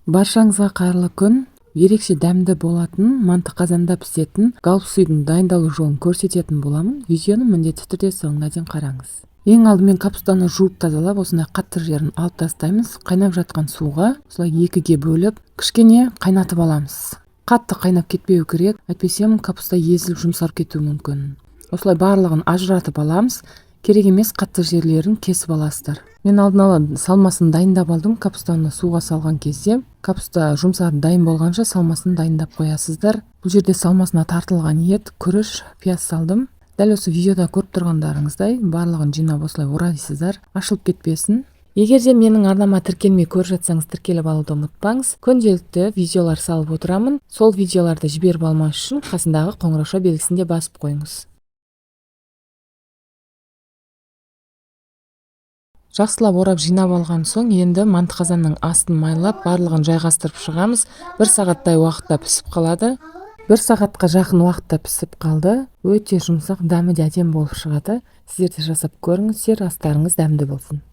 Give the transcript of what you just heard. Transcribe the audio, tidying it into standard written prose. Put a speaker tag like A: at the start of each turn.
A: Баршаңызға қайырлы күн. Ерекше дәмді болатын, манты қазанда пісетін галп сүйдің дайындалу жолын көрсететін боламын. Видеоны міндетті түрде соңына дейін қараңыз. Ең алдымен капустаны жуып тазалап, осындай қатты жерін алып тастаймыз. Қайнап жатқан суға осылай екіге бөліп, кішкене қайнатып аламыз. Қатты қайнап кетпеу керек, әйтпесе капуста езіліп жұмсарып кетуі мүмкін. Осылай барлығын ажыратып аламыз. Керек емес қатты жерлерін кесіп аласыздар. Мен алдын ала салмасын дайындап алдым. Капустаны суға салған кезде капуста жұмсарып дайын болғанша салмасын дайындап қоясыздар. Бұл жерде салмасына тартылған ет, күріш, пияз салдым. Дәл осы видеода көріп тұрғандарыңыздай барлығын жинап осылай орайсыздар, ашылып кетпесін. Егер де менің арнама тіркелмей көріп жатсаңыз, тіркеліп алуды ұмытпаңыз. Күнделікті видеолар салып отырамын. Сол видеоларды жіберіп алмас үшін қасындағы қоңырауша белгісін де басып қойыңыз. Жақсылап орап жинап алған соң, енді манты қазанның астын майлап, барлығын жайғастырып шығамыз. 1 сағаттай уақытта пісіп қалады. 1 сағатқа жақын уақытта пісіп қалды. Өте жұмсақ, дәмі де әдемі болып шығады. Сіздер де жасап көріңіздер, астарыңыз дәмді болсын.